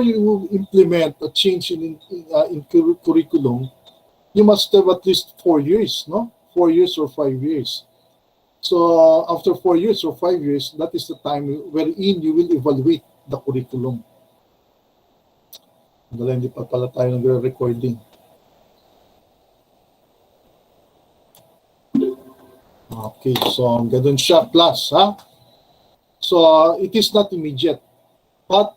you implement a change in curriculum, you must have at least 4 years, no? 4 years or 5 years. So after 4 years or 5 years, that is the time wherein you will evaluate the curriculum. Dala, hindi pa pala tayo nagre-recording. Okay, so ganun siya, plus, ha? So it is not immediate, but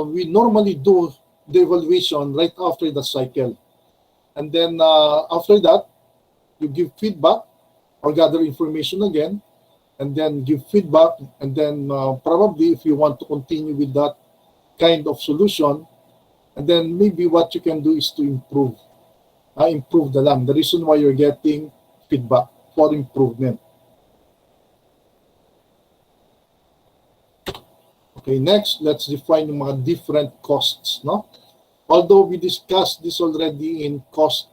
we normally do the evaluation right after the cycle. And then after that, you give feedback or gather information again, and then give feedback, and then probably if you want to continue with that kind of solution, and then maybe what you can do is to improve the lang. The reason why you're getting feedback for improvement. Okay, next, let's define yung mga different costs, no? Although we discussed this already in cost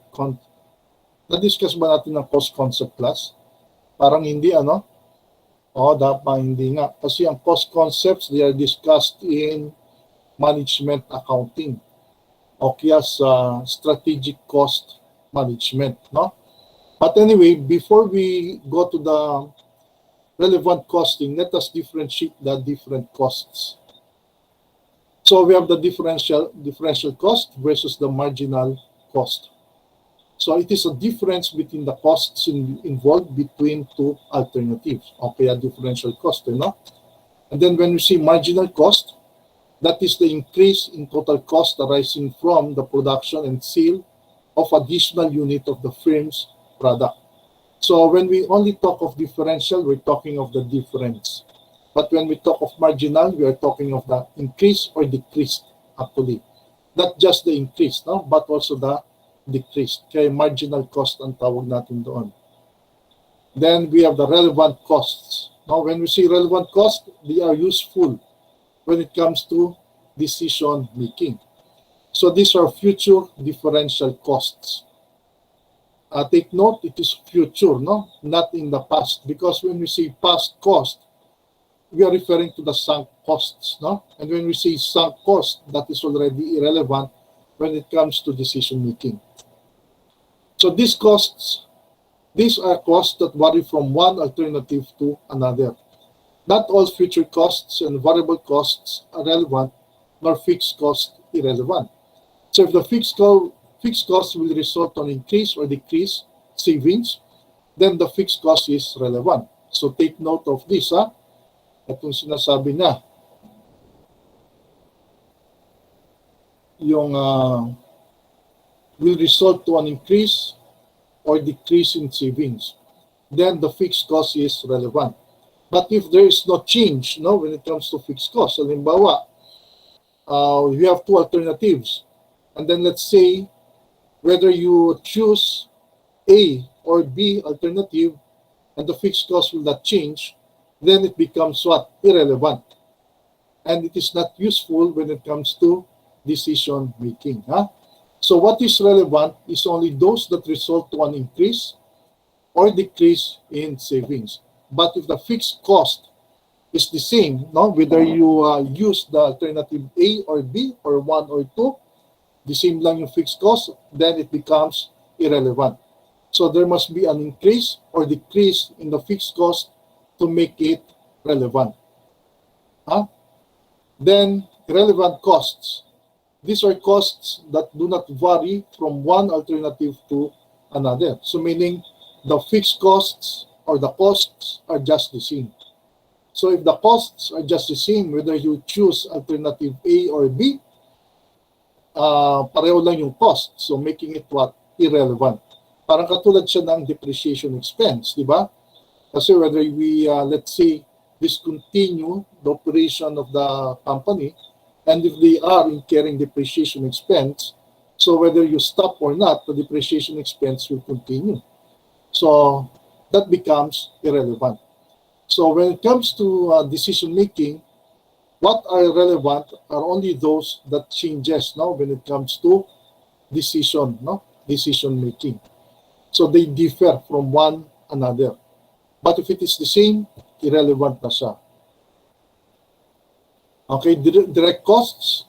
na-discuss ba natin ang cost concept class? Parang hindi, ano? Dapat hindi nga. Kasi ang cost concepts, they are discussed in management accounting o kaya sa strategic cost management, no? But anyway, before we go to the relevant costing, let us differentiate the different costs. So we have the differential cost versus the marginal cost. So it is a difference between the costs involved between two alternatives. Okay, a differential cost, you know? And then when we see marginal cost, that is the increase in total cost arising from the production and sale of additional unit of the firm's product. So when we only talk of differential, we're talking of the difference. But when we talk of marginal, we are talking of the increase or decrease, actually. Not just the increase, no? But also the decrease. Kaya marginal cost ang tawag natin doon. Then we have the relevant costs. Now, when we say relevant cost, they are useful when it comes to decision making. So these are future differential costs. Take note, it is future, no? Not in the past. Because when we say past cost, we are referring to the sunk costs, no? And when we say sunk cost, that is already irrelevant when it comes to decision making. So these are costs that vary from one alternative to another. Not all future costs and variable costs are relevant, nor fixed costs irrelevant. So if the fixed cost will result on increase or decrease savings, then the fixed cost is relevant. So take note of this, ha? Itong sinasabi niya. Yung will result to an increase or decrease in savings, then the fixed cost is relevant. But if there is no change, no, when it comes to fixed cost, halimbawa, we have two alternatives, and then let's say whether you choose A or B alternative, and the fixed cost will not change, then it becomes what? Irrelevant. And it is not useful when it comes to decision making. Huh? So what is relevant is only those that result to an increase or decrease in savings. But if the fixed cost is the same, no, whether you use the alternative A or B or 1 or 2, the same lang yung fixed cost, then it becomes irrelevant. So there must be an increase or decrease in the fixed cost to make it relevant. Huh? Then relevant costs. These are costs that do not vary from one alternative to another. So meaning the fixed costs or the costs are just the same. So if the costs are just the same, whether you choose alternative A or B, pareho lang yung cost. So making it what? Irrelevant. Parang katulad siya ng depreciation expense, di ba? Kasi whether we, let's say, discontinue the operation of the company, and if they are incurring depreciation expense, so whether you stop or not, the depreciation expense will continue. So that becomes irrelevant. So when it comes to decision making, what are relevant are only those that changes now when it comes to decision making. So they differ from one another. But if it is the same, irrelevant na siya. Okay, direct costs.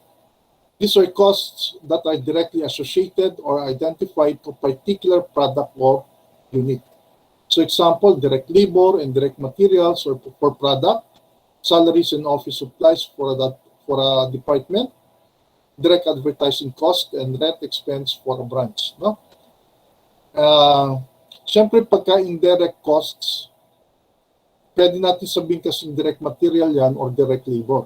These are costs that are directly associated or identified to particular product or unit. So example, direct labor and direct materials or for product, salaries and office supplies for a department, direct advertising cost and rent expense for a branch. No? Siyempre, pagka indirect costs, pwede natin sabihin kasi direct material yan or direct labor.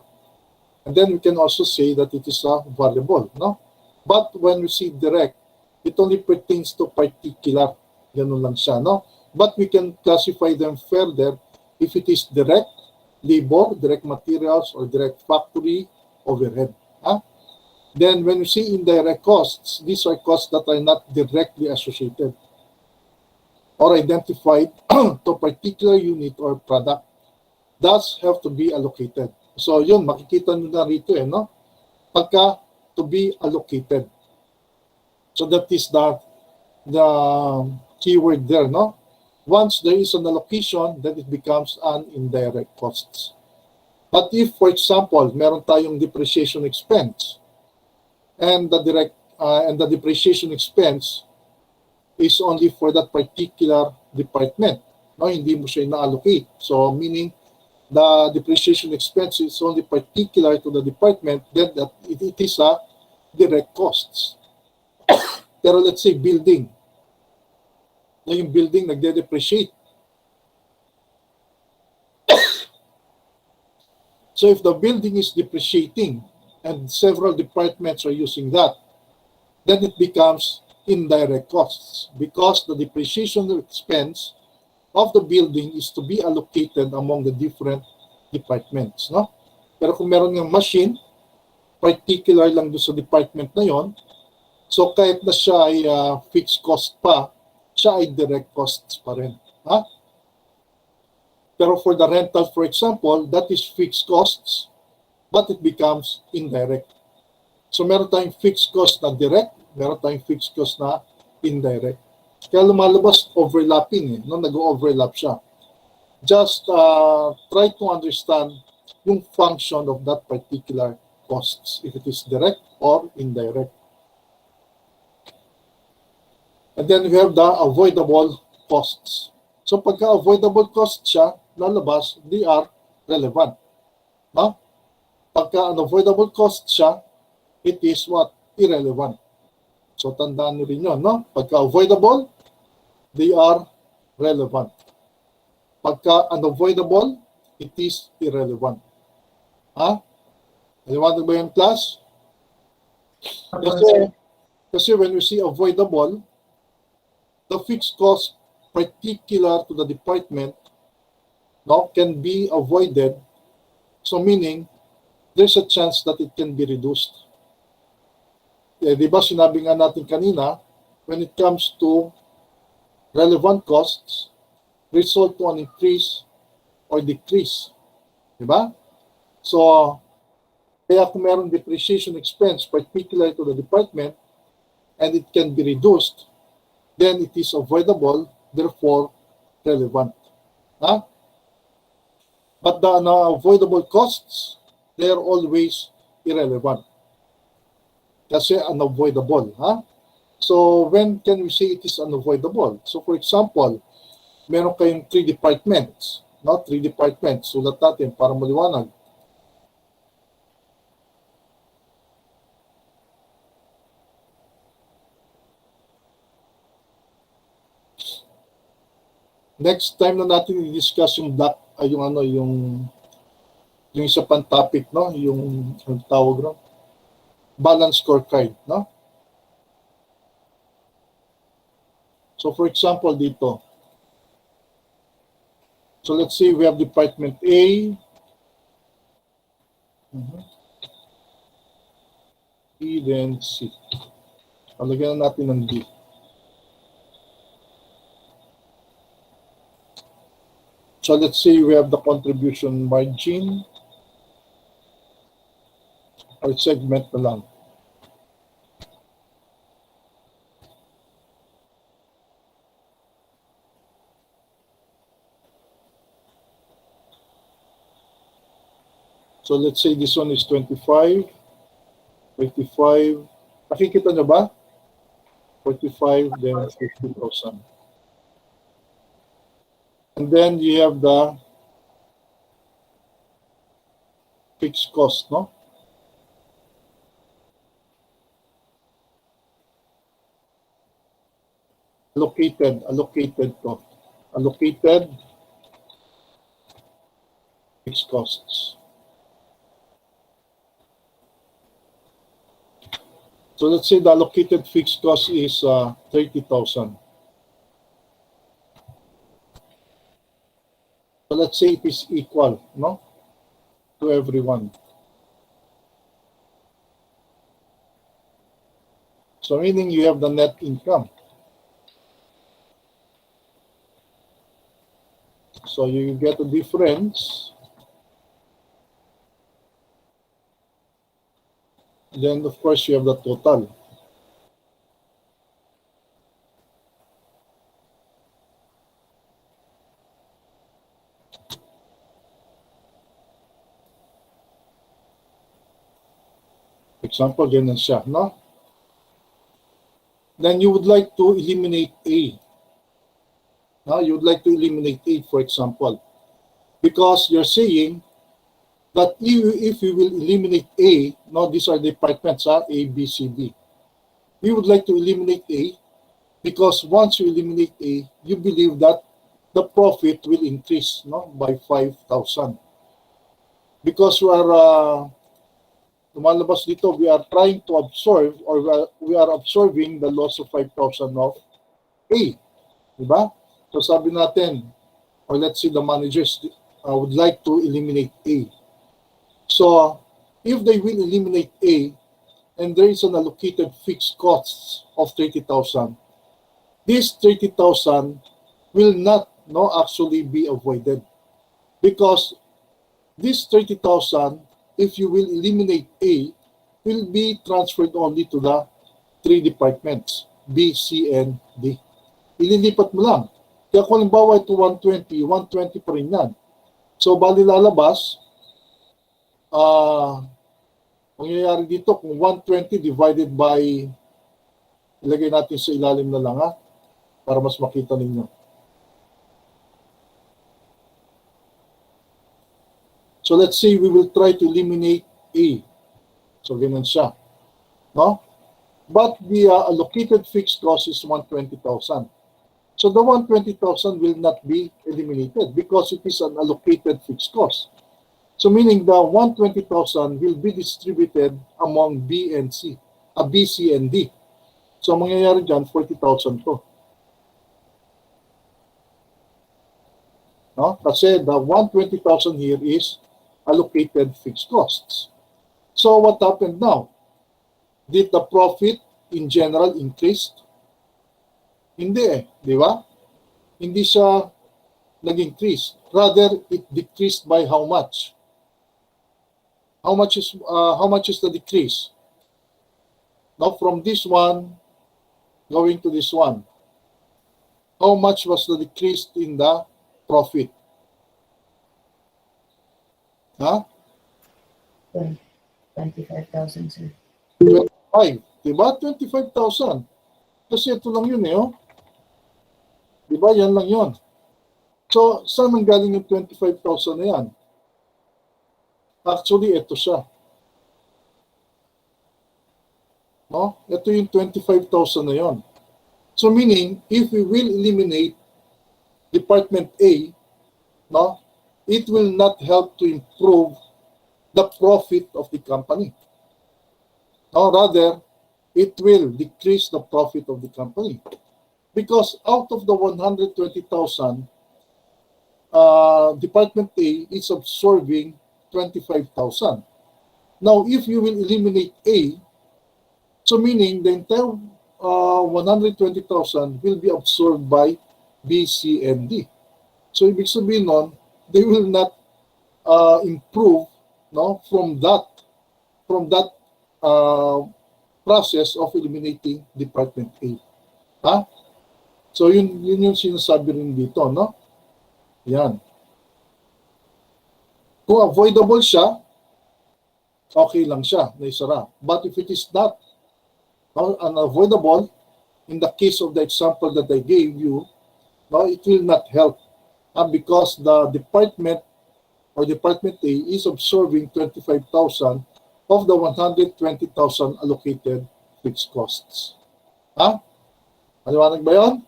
And then we can also say that it is a variable. No? But when we see direct, it only pertains to particular. Ganun lang siya. No? But we can classify them further if it is direct labor, direct materials, or direct factory overhead. Then when we see indirect costs, these are costs that are not directly associated or identified to a particular unit or product, thus have to be allocated. So yun, makikita nyo na rito no? Pagka to be allocated. So that is the keyword there, no? Once there is an allocation, then it becomes an indirect costs. But if, for example, meron tayong depreciation expense, and the depreciation expense is only for that particular department, no? Hindi mo siya na-allocate. So meaning the depreciation expense is only particular to the department, then that it is a direct costs. Pero let's say building, na yung building nagde-depreciate. So if the building is depreciating and several departments are using that, then it becomes indirect costs because the depreciation expense of the building is to be allocated among the different departments. No? Pero kung meron ng machine, particular lang doon sa department na yon, so kahit na siya ay fixed cost pa, siya ay direct costs pa rin. Pero for the rental, for example, that is fixed costs, but it becomes indirect. So meron tayong fixed cost na direct, meron tayong fixed cost na indirect. Kaya lumalabas overlapping, no? Nag-overlap siya. Just try to understand yung function of that particular costs, if it is direct or indirect. And then we have the avoidable costs. So pagka avoidable costs siya, lalabas, they are relevant. No? Pagka unavoidable costs siya, it is what? Irrelevant. So tandaan nyo rin yun, no? Pagka avoidable, they are relevant. Pagka unavoidable, it is irrelevant. Aliwanag ba yung class? Kasi when we see avoidable, the fixed cost particular to the department, no, can be avoided. So meaning, there's a chance that it can be reduced. Di ba sinabi nga natin kanina, when it comes to relevant costs, result to an increase or decrease. Di ba? So, kaya kung meron depreciation expense particular to the department and it can be reduced, then it is avoidable, therefore relevant. But the unavoidable costs, they are always irrelevant. Kasi unavoidable. So when can we say it is unavoidable? So for example, meron kayong 3 departments. No? 3 departments. Sulat natin para maliwanag. Next time na natin i-discuss yung yung isa pang topic, no? Yung tawag ron, balance scorecard, no? So for example dito, so let's say we have department A, B, then C. Palagyan natin ng D. So let's say we have the contribution margin or segment na lang. So let's say this one is 25. 45. Nakikita nyo ba? 45, then 50,000. And then you have the fixed cost, no? Allocated fixed costs. So let's say the allocated fixed cost is 30,000. So let's say it is equal, no, to everyone. So meaning you have the net income. So you get a difference. Then of course you have the total. Example, ganun siya, no? Then you would like to eliminate A. Now you would like to eliminate A, for example, because you're saying that if you will eliminate A, now these are departments, A, B, C, D. We would like to eliminate A because once you eliminate A, you believe that the profit will increase, no, by 5,000. Because we are lumalabas dito, we are trying to absorb or we are absorbing the loss of 5,000 of A. Diba? So sabi natin, or let's say the managers would like to eliminate A. So if they will eliminate A and there is an allocated fixed costs of 30,000, this 30,000 will not actually be avoided because this 30,000, if you will eliminate A, will be transferred only to the three departments, B, C, and D. Ililipat mo lang. Kaya kung halimbawa ito 120, 120 pa rin yan. So, bali lalabas, mangyayari dito kung 120 divided by, ilagay natin sa ilalim na lang para mas makita ninyo. So let's say we will try to eliminate A. So ganun siya. No? But the allocated fixed cost is 120,000. So the 120,000 will not be eliminated because it is an allocated fixed cost. So meaning the 120,000 will be distributed among B and C, B, C, and D. So mangyayari dyan, 40,000 to. No? Kasi the 120,000 here is allocated fixed costs. So what happened now? Did the profit in general increased? Hindi di ba? Hindi siya nag-increase. Rather, it decreased by how much? How much is the decrease? Now from this one going to this one. How much was the decrease in the profit? 25,000, sir. 25. Diba? 25,000. Kasi ito lang yun oh. Diba? Yan lang yun. So, saan manggaling yung 25,000 na yan? Actually, ito siya. No? Ito yung 25,000 na yun. So, meaning, if we will eliminate Department A, no, it will not help to improve the profit of the company. No, rather, it will decrease the profit of the company. Because out of the 120,000, Department A is absorbing 25,000. Now, if you will eliminate A, so meaning the entire 120,000 will be absorbed by B, C, and D. So, ibig sabihin nun, they will not improve from that process of eliminating Department A. So yun yung sinasabi rin dito, no? Yan. Kung avoidable siya, okay lang siya na isara. But if it is not unavoidable, in the case of the example that I gave you, no, it will not help because the department or Department A is absorbing 25,000 of the 120,000 allocated fixed costs. Ha? Maliwanag ba yun?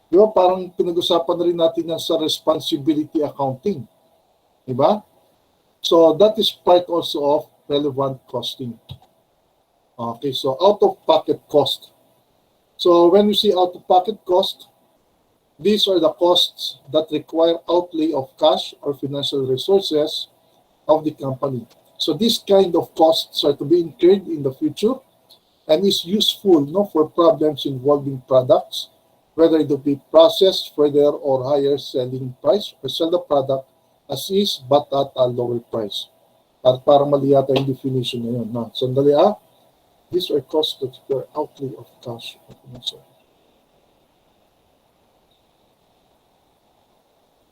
Di ba parang pinag-usapan na rin natin yan sa responsibility accounting. Di ba? So that is part also of relevant costing. Okay, so out-of-pocket cost. So when we see out-of-pocket cost, these are the costs that require outlay of cash or financial resources of the company. So these kind of costs are to be incurred in the future and is useful for problems involving products, whether it be processed further or higher selling price or sell the product as is but at a lower price. At para mali yata yung definition na yun. No? Sandali these are costs that require outlay of cash or financial.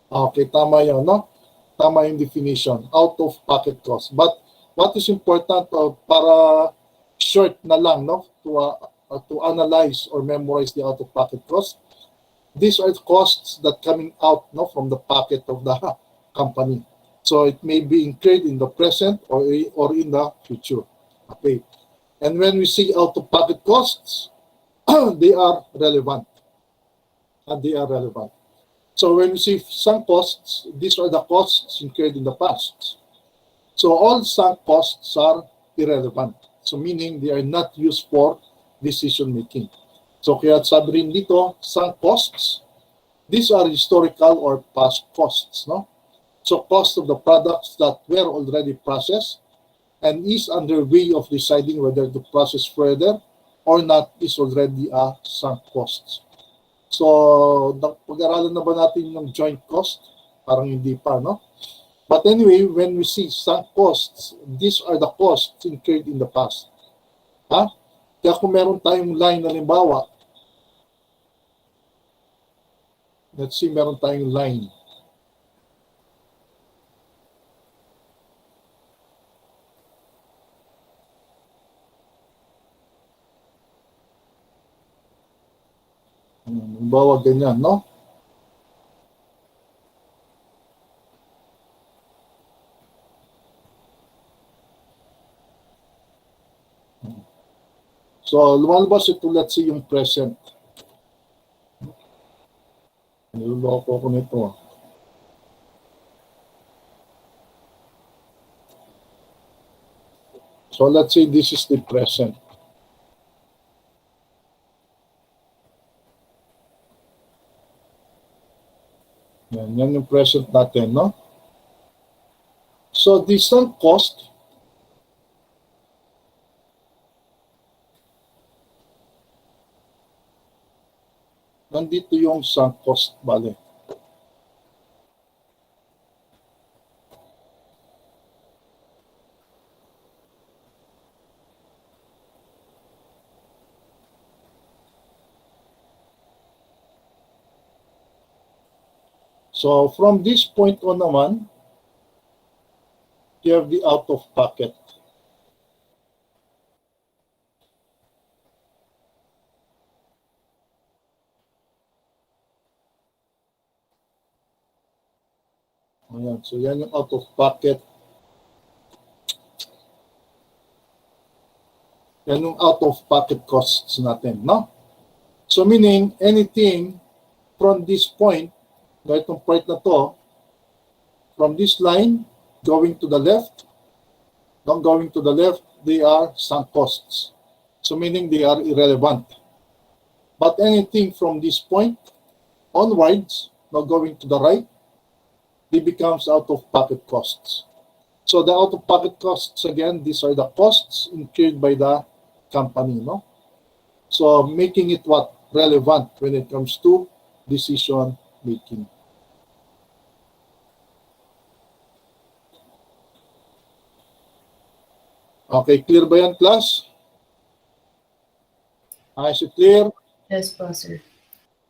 Okay, tama yun, no? Tama yung definition, out-of-pocket cost. But what is important para short na lang, no? To analyze or memorize the out-of-pocket cost, these are costs that coming out from the pocket of the company. So it may be incurred in the present or in the future. Okay. And when we see out-of-pocket costs, they are relevant. They are relevant. So when we see sunk costs, these are the costs incurred in the past. So all sunk costs are irrelevant. So meaning they are not used for decision making. So kaya sabi rin dito, sunk costs, these are historical or past costs. No? So cost of the products that were already processed and is under way of deciding whether to process further or not is already a sunk costs. So, pag-aralan na ba natin yung joint cost? Parang hindi pa, no? But anyway, when we see sunk costs, these are the costs incurred in the past. Ha? Kaya kung meron tayong line na halimbawa, let's see, meron tayong line. Halimbawa, ganyan, no? So, lumalabas ito, let's see, yung present. Niloloko ko nito. So, let's say this is the present. Yan yung present natin, no? So, the sunk cost, nandito yung sunk cost, bale. So, from this point on naman, you have the out-of-pocket. Ayan. So, yan yung out-of-pocket. Yan yung out-of-pocket costs natin, no? So, meaning, anything from this point, itong part na to, from this line, going to the left, they are sunk costs. So, meaning they are irrelevant. But anything from this point onwards, now going to the right, they becomes out-of-pocket costs. So the out-of-pocket costs, again, these are the costs incurred by the company, no? So making it what? Relevant when it comes to decision making. Okay, clear ba yan, class? Is it clear? Yes po, sir.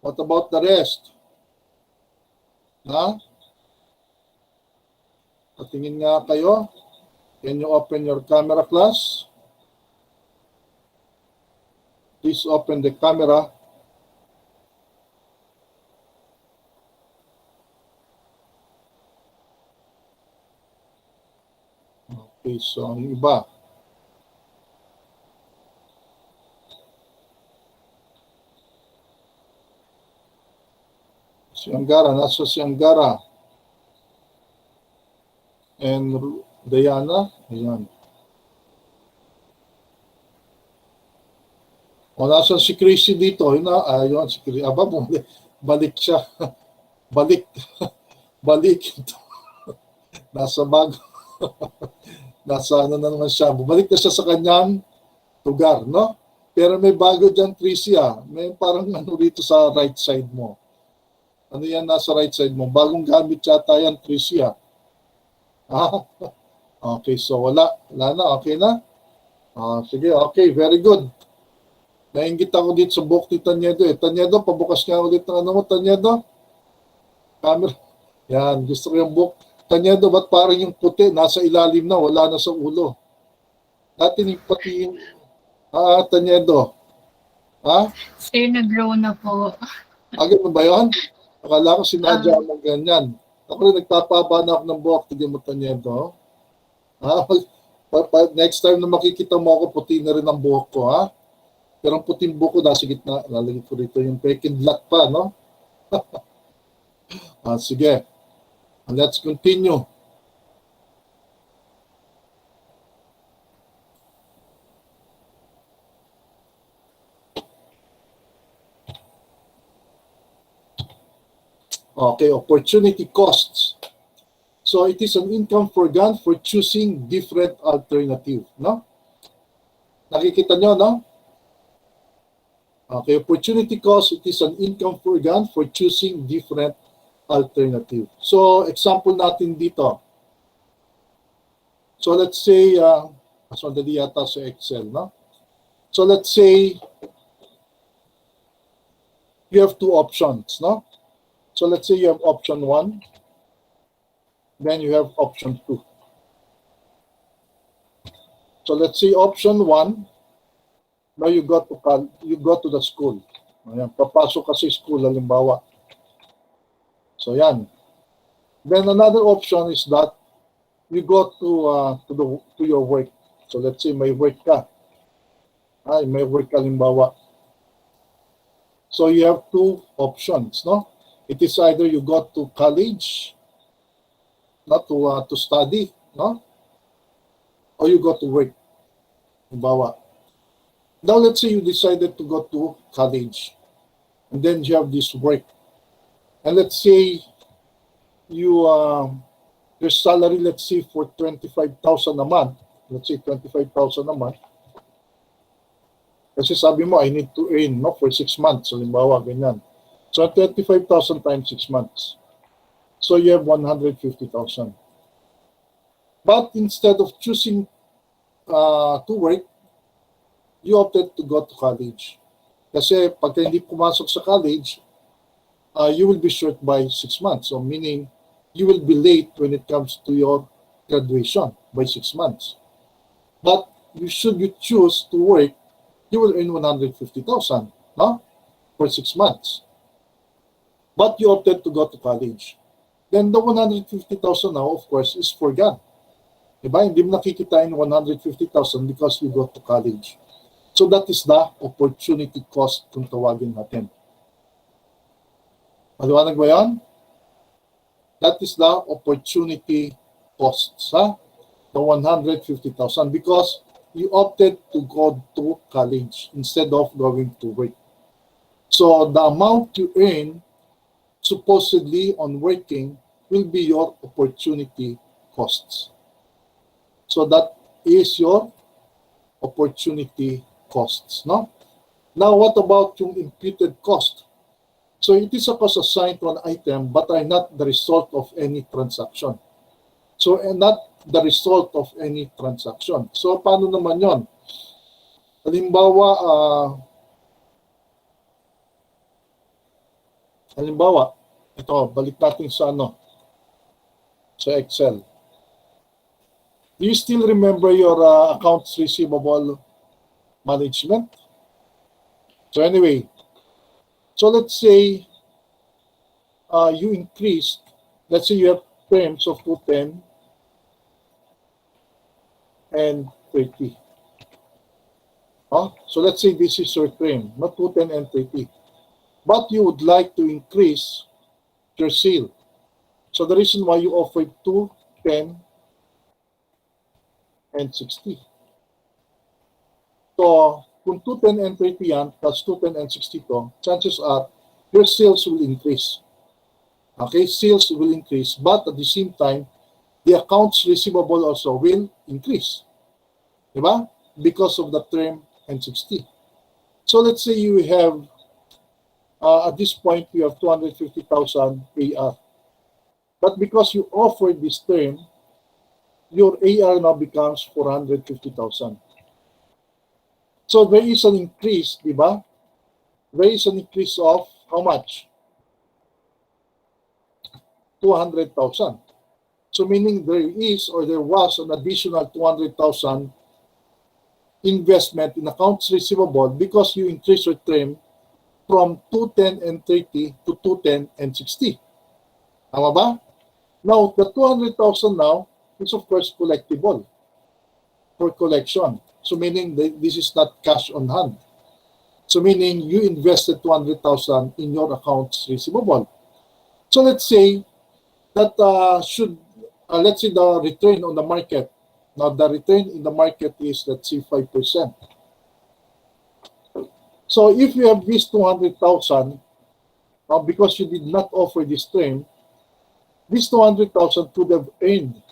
What about the rest? Ha? Patingin nga kayo. Can you open your camera, class? Please open the camera. Okay, so ang iba. Si Angara, nasa si Angara. And Diana, ayan. O, nasa si Chrissy dito. Ayun, si Chrissy. Aba, balik siya. Balik. Balik. Nasa bago. Nasa ano na naman siya. Bumalik na siya sa kanyang lugar, no? Pero may bago dyan, Chrissy, ah. May parang ano dito sa right side mo. Ano yan nasa right side mo? Bagong gamit yata yan, Chrissy, ah. Okay, so wala. Wala na, okay na? Sige, okay, very good. Nainggit ako dito sa book ni Tanyedo eh. Tanyedo, pabukas nga ulit ng ano mo, Tanyedo. Camera. Yan, gusto ko yung book. Tanyedo, ba't parang yung puti, nasa ilalim na, wala na sa ulo? Dati ni pati yung, Tanyedo. Ha? Sir, nag-grow na po. Agad mo ba yun? Akala ko sinadya mo ganyan. Ako rin nagpapaba na ako ng buhok, tigyan mo Tanyedo. Next time na makikita mo ako, puti na rin ang buhok ko, ha? Pero ang puting buko nasa gitna, lalagay ko rito yung peking black pa, no? Sige. Let's continue. Okay, opportunity costs. So it is an income forgone for choosing different alternative, no? Nakikita nyo, no? Okay, opportunity cost, it is an income forgone for choosing different alternative. So, example natin dito. So, let's say, mas madali yata sa Excel, no? So, let's say, you have two options, no? So, let's say you have option 1, then you have option 2. So, let's say option 1, now you go to the school. Ayan, papasok ka sa school, halimbawa. So yan. Then another option is that you go to your work. So let's say may work ka. May work ka, halimbawa. So you have two options, no? It is either you go to college, not to study, no? Or you go to work, halimbawa. Now, let's say you decided to go to college, and then you have this work. And let's say you, your salary, let's say for 25,000 a month, let's say 25,000 a month. Kasi sabi mo, I need to earn, no, for 6 months, halimbawa, ganyan. So, 25,000 times 6 months. So, you have 150,000. But instead of choosing to work, you opted to go to college. Kasi pagka hindi pumasok sa college, you will be short by 6 months. So meaning, you will be late when it comes to your graduation by 6 months. But should you choose to work, you will earn 150,000, no? For 6 months. But you opted to go to college. Then the 150,000 now, of course, is forgone. Diba? Hindi mo nakikitain 150,000 because you go to college. So that is the opportunity cost kung tawagin natin. Maliwanag ba yan? That is the opportunity costs, the 150,000, because you opted to go to college instead of going to work. So the amount you earn supposedly on working will be your opportunity costs. So that is your opportunity costs, no? Now, what about yung imputed cost? So it is a cost assigned to an item but are not the result of any transaction. So, and not the result of any transaction. So, paano naman yon? Halimbawa, ito, balik natin sa sa Excel. Do you still remember your accounts receivable management? So anyway, so let's say you increased, let's say you have terms of 210 and 30. So let's say this is your term, not 210 and 30. But you would like to increase your sale. So the reason why you offered 210 and 60. So kung 210 and 30 yan, plus 210 and 60 to, chances are your sales will increase. Okay, sales will increase, but at the same time, the accounts receivable also will increase. Diba? Because of the term and 60. So let's say you have, at this point, you have 250,000 AR. But because you offered this term, your AR now becomes 450,000. So there is an increase, diba? There is an increase of how much? 200,000. So meaning there is or there was an additional 200,000 investment in accounts receivable because you increased your term from 210 and 30 to 210 and 60. Tama ba? Now, the 200,000 now is of course collectible for collection. So meaning this is not cash on hand. So meaning you invested 200,000 in your accounts receivable. So let's say that let's say the return on the market. Now the return in the market is, let's say, 5%. So if you have this 200,000, because you did not offer this term, this 200,000 could have earned.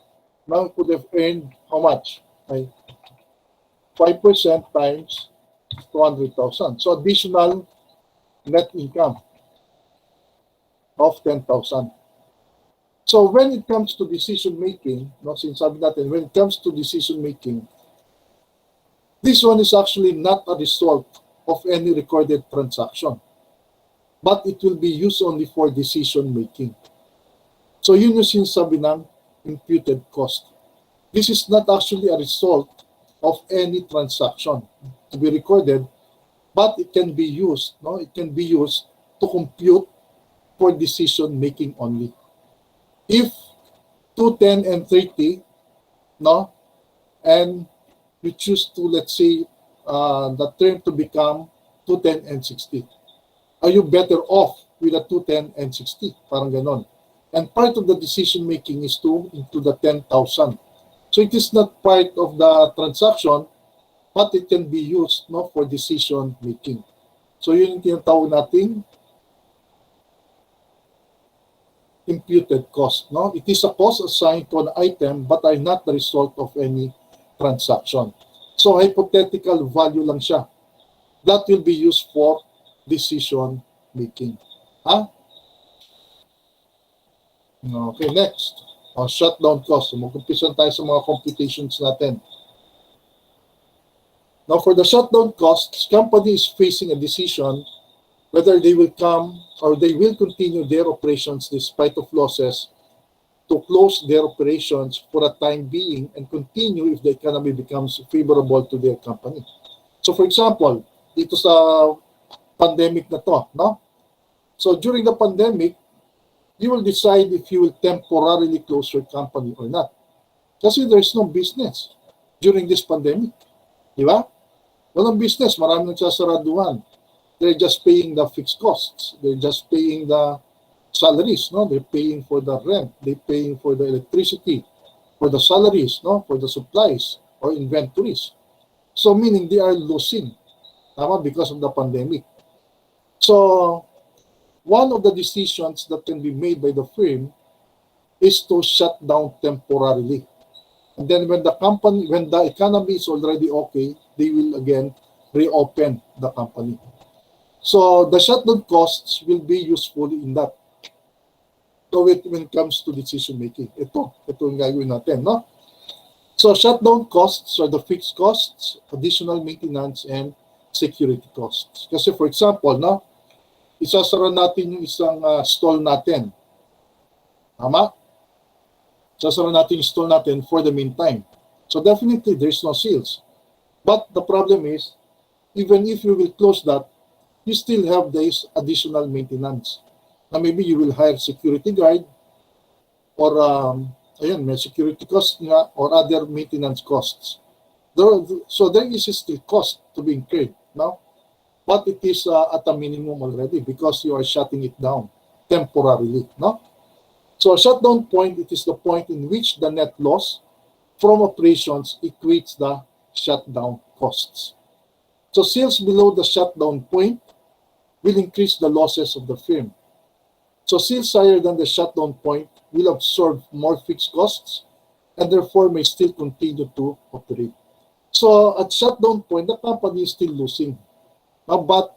Now could have earned how much? 5% times 200,000. So additional net income of 10,000. So when it comes to decision making, sinasabi natin, when it comes to decision making, this one is actually not a result of any recorded transaction, but it will be used only for decision making. So yun yung sinasabi ng imputed cost. This is not actually a result of any transaction to be recorded, but it can be used. It can be used to compute for decision making only. If 210 and 30, and you choose to, let's say, the term to become 210 and 60, are you better off with a 210 and 60? Parang ganon. And part of the decision making is to include the 10,000. So it is not part of the transaction, but it can be used for decision making. So yun yung tinatawag nating imputed cost. It is a cost assigned to an item but are not the result of any transaction. So hypothetical value lang siya. That will be used for decision making. Okay, next. Shutdown cost. Mag-umpisa tayo sa mga computations natin. Now, for the shutdown costs, company is facing a decision whether they will come or they will continue their operations despite of losses, to close their operations for a time being and continue if the economy becomes favorable to their company. So for example, dito sa pandemic na to, So during the pandemic, you will decide if you will temporarily close your company or not. Kasi there's no business during this pandemic. Di ba? Walang business, maraming nagsasaraduhan. They're just paying the fixed costs. They're just paying the salaries, They're paying for the rent. They're paying for the electricity, for the salaries, For the supplies or inventories. So meaning they are losing, because of the pandemic. So one of the decisions that can be made by the firm is to shut down temporarily. And then when the economy is already okay, they will again reopen the company. So the shutdown costs will be useful in that. So when it comes to decision making, ito yung gagawin natin, So shutdown costs are the fixed costs, additional maintenance, and security costs. Kasi for example, isasara natin yung isang stall natin. Tama? Isasara natin yung stall natin for the meantime. So definitely there's no sales. But the problem is, even if you will close that, you still have this additional maintenance. Now maybe you will hire security guard or ayun, may security cost nga or other maintenance costs. So there is still cost to be incurred now, but it is at a minimum already because you are shutting it down temporarily. No? So shutdown point, it is the point in which the net loss from operations equates the shutdown costs. So sales below the shutdown point will increase the losses of the firm. So sales higher than the shutdown point will absorb more fixed costs and therefore may still continue to operate. So at shutdown point, the company is still losing. But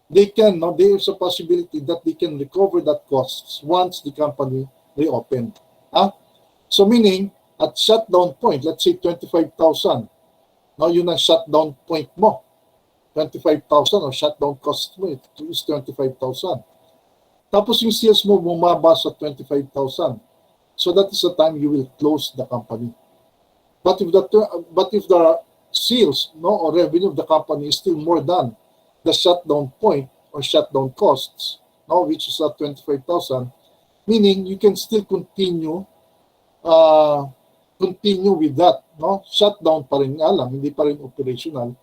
there is a possibility that they can recover that costs once the company reopened. So meaning, at shutdown point, let's say 25,000. Now yun ang shutdown point mo. 25,000 or shutdown cost mo is 25,000. Tapos yung sales mo bumaba sa 25,000. So that is the time you will close the company. But if the sales or revenue of the company is still more than the shutdown point or shutdown costs, which is at 25,000, meaning you can still continue with that. Shutdown pa rin nga lang, hindi pa rin operational,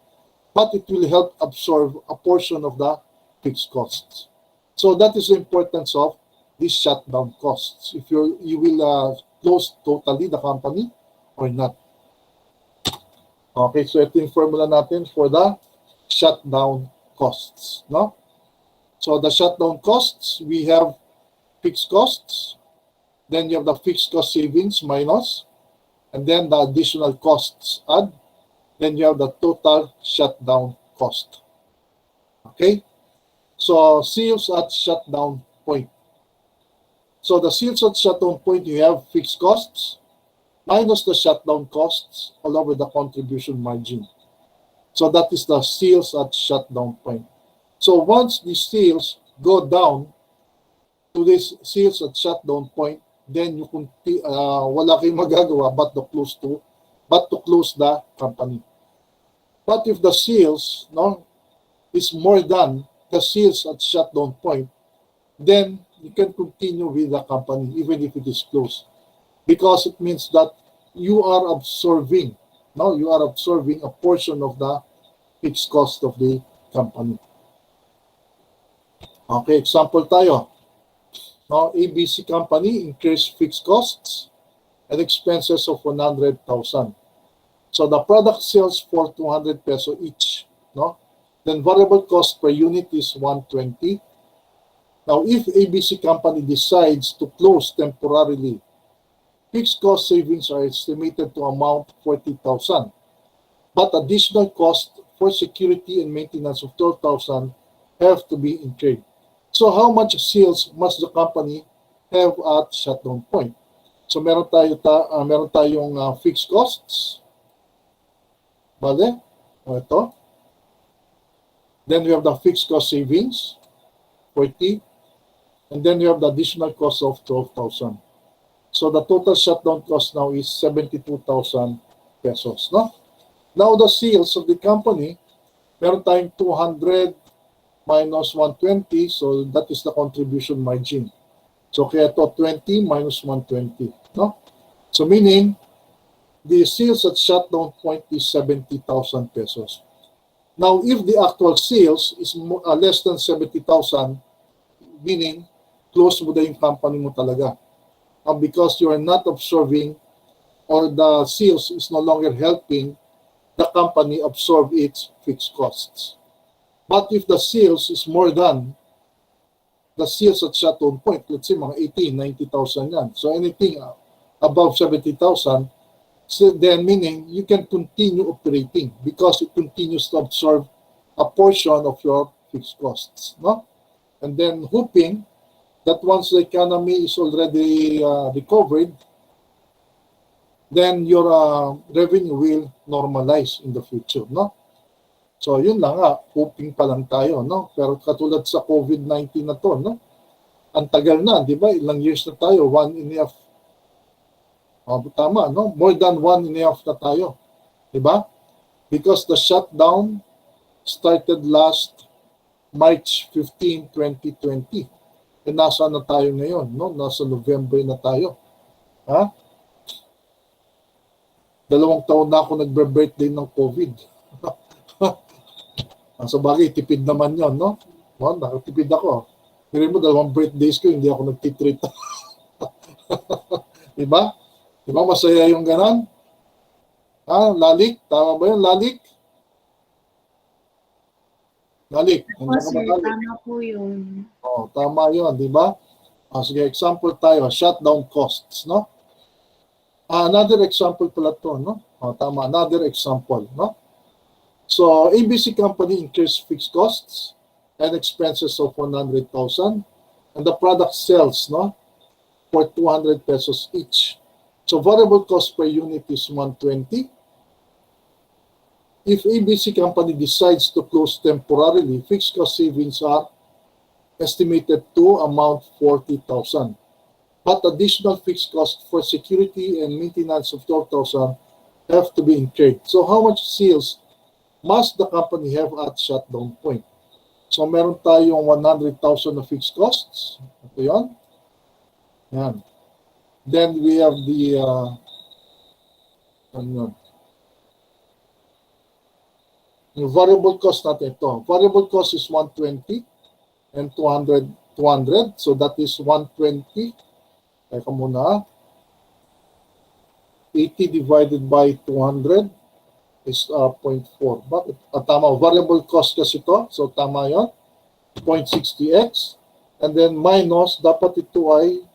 but it will help absorb a portion of the fixed costs. So that is the importance of these shutdown costs. If you will close totally the company or not. Okay, so ito yung formula natin for the shutdown costs. No? So the shutdown costs, we have fixed costs, then you have the fixed cost savings minus, and then the additional costs add, then you have the total shutdown cost. Okay? So sales at shutdown point. So the sales at shutdown point, you have fixed costs minus the shutdown costs all over the contribution margin. So that is the sales at shutdown point. So once the sales go down to this sales at shutdown point, then you can wala kayong magagawa but to close the company. But if the sales is more than the sales at shutdown point, then you can continue with the company even if it is closed, because it means that you are absorbing a portion of the fixed cost of the company. Okay, example tayo. Now, ABC company incurs fixed costs and expenses of 100,000. So the product sells for 200 peso each. Then variable cost per unit is 120. Now, if ABC company decides to close temporarily, fixed cost savings are estimated to amount 40,000. But additional cost for security and maintenance of 12,000 have to be incurred. So how much sales must the company have at shutdown point? So meron tayong fixed costs. Bale? Ito. Then we have the fixed cost savings, 40. And then we have the additional cost of 12,000. So the total shutdown cost now is 72,000 pesos. Now the sales of the company, meron tayong 200 minus 120, so that is the contribution margin. So kaya ito 20 minus 120. So meaning, the sales at shutdown point is 70,000 pesos. Now, if the actual sales is less than 70,000, meaning close mo na yung company mo talaga. Because you are not absorbing, or the sales is no longer helping the company absorb its fixed costs. But if the sales is more than the sales at shutdown point, let's say mga 80, 90,000 yan. So anything above 70,000, so then meaning you can continue operating because it continues to absorb a portion of your fixed costs. And then hoping that once the economy is already recovered, then your revenue will normalize in the future. So yun lang hoping pa lang tayo. Pero katulad sa COVID-19 na to, ang tagal na, di ba? Ilang years na tayo, 1.5 Tama, no? More than 1.5 na tayo. Diba? Because the shutdown started last March 15, 2020. E nasa na tayo ngayon, no? Nasa November na tayo. Ha? 2 taon na ako nagbe-birthday ng COVID. Sa bagay, tipid naman yon, no? Nakatipid ako. Pero mo, 2 birthdays ko, hindi ako nagtitreat. Diba? Diba masaya yung ganon? Lalik? Tama ba yun, Lalik? Lalik. Opo, sir. Tama po yun. Tama yun, di ba? Sige, example tayo, shutdown costs, no? Another example pala to, no? Tama, another example, no? So, ABC company incurs fixed costs and expenses of 100,000 and the product sells, no? For 200 pesos each. So, variable cost per unit is 120. If ABC company decides to close temporarily, fixed cost savings are estimated to amount 40,000. But additional fixed cost for security and maintenance of 12,000 have to be incurred. So how much sales must the company have at shutdown point? So meron tayong 100,000 na fixed costs. Ito yun. Yan. Then we have the yung variable cost natin ito. Variable cost is 120 and 200. So that is 120. Teka muna. 80 divided by 200 is 0.4. Bakit? Tama. Variable cost kasi ito. So tama yun. 0.60x. And then minus, dapat ito ay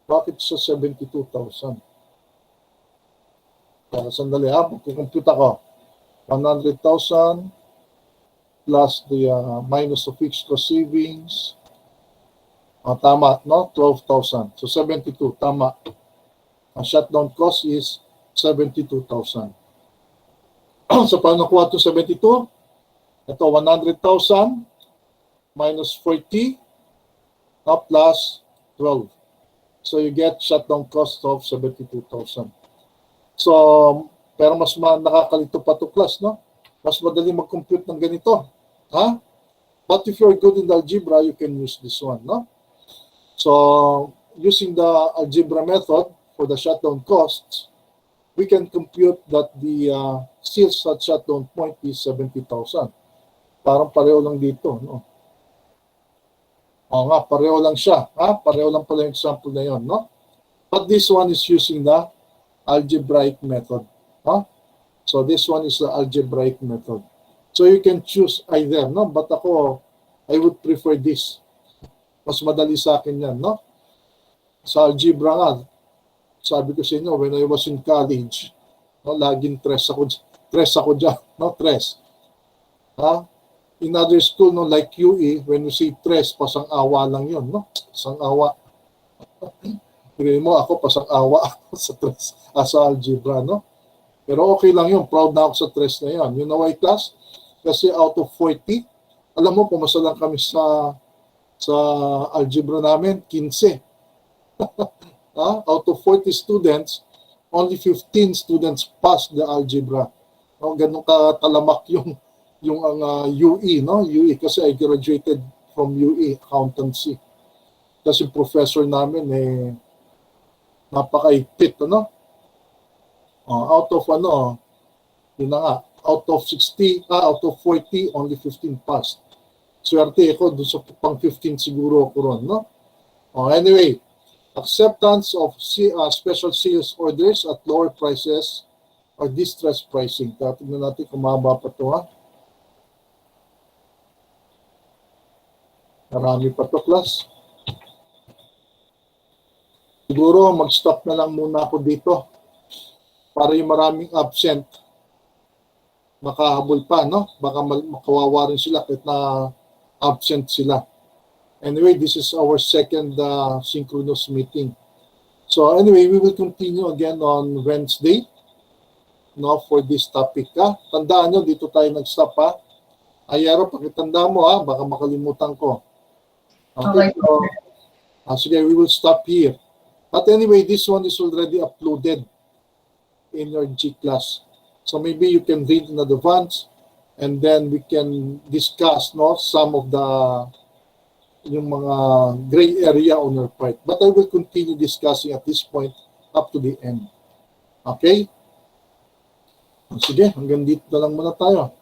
bakit sa 72,000? Sandali ha, magkukompute ako. 100,000 plus the minus the fixed cost savings. Tama, no? 12,000. So 72, tama. Ang shutdown cost is 72,000. So paano nakuha ito 72? Ito, 100,000 minus 40 plus 12. So you get shutdown cost of 72,000. So, pero mas nakakalito pa to class, no? Mas madali mag-compute ng ganito. Ha? But if you're good in the algebra, you can use this one, no? So, using the algebra method for the shutdown costs, we can compute that the sales at shutdown point is 70,000. Parang pareho lang dito, no? Nga, pareho lang siya. Pareho lang pala yung example na yun, no? But this one is using the algebraic method. So this one is the algebraic method. So you can choose either, no? But ako, I would prefer this. Mas madali sa akin yan, no? Sa algebra nga, sabi ko sa inyo, when I was in college, no, laging tres ako dyan, no? Tres. In other school, no, like UE, when you say tres, pasang-awa lang yun, no? Pasang-awa. Pili mo, ako pasang-awa sa tres, sa algebra, no? Pero okay lang yun, proud na ako sa tres na yun. You know why, class? Kasi out of 40, alam mo, pumasa lang kami sa algebra namin, 15. Out of 40 students, only 15 students passed the algebra. No, ganun katalamak yung UE, no? UE, kasi I graduated from UE, accountancy. Kasi professor namin, napaka-ipit, ano? Out of yun na nga, out of 40, only 15 passed. Swerte ako, doon sa pang 15 siguro ako ron, no? Anyway, acceptance of special sales orders at lower prices or distress pricing. Tingnan natin kung mahaba pa ito, ha? Marami pa ito, class. Siguro mag-stop na lang muna ako dito para yung maraming absent makahabol pa, no? Baka makawawa rin sila kahit na absent sila. Anyway, this is our second synchronous meeting. So anyway, we will continue again on Wednesday, no, for this topic. Tandaan nyo, dito tayo nag-stop, ha? Ayaro, pakitanda mo, ha? Baka makalimutan ko. Okay, so, sige, we will stop here. But anyway, this one is already uploaded in your G class. So maybe you can read in advance and then we can discuss some of the yung mga gray area on your part. But I will continue discussing at this point up to the end. Okay? Sige, hanggang dito na lang muna tayo.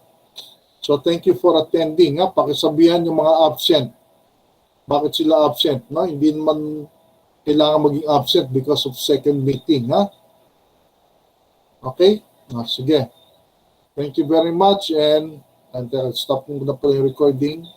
So thank you for attending. Pakisabihan yung mga absent. Bakit sila absent? Hindi naman kailangan maging absent because of second meeting. Okay? Sige. Thank you very much and I'll stop muna po yung recording.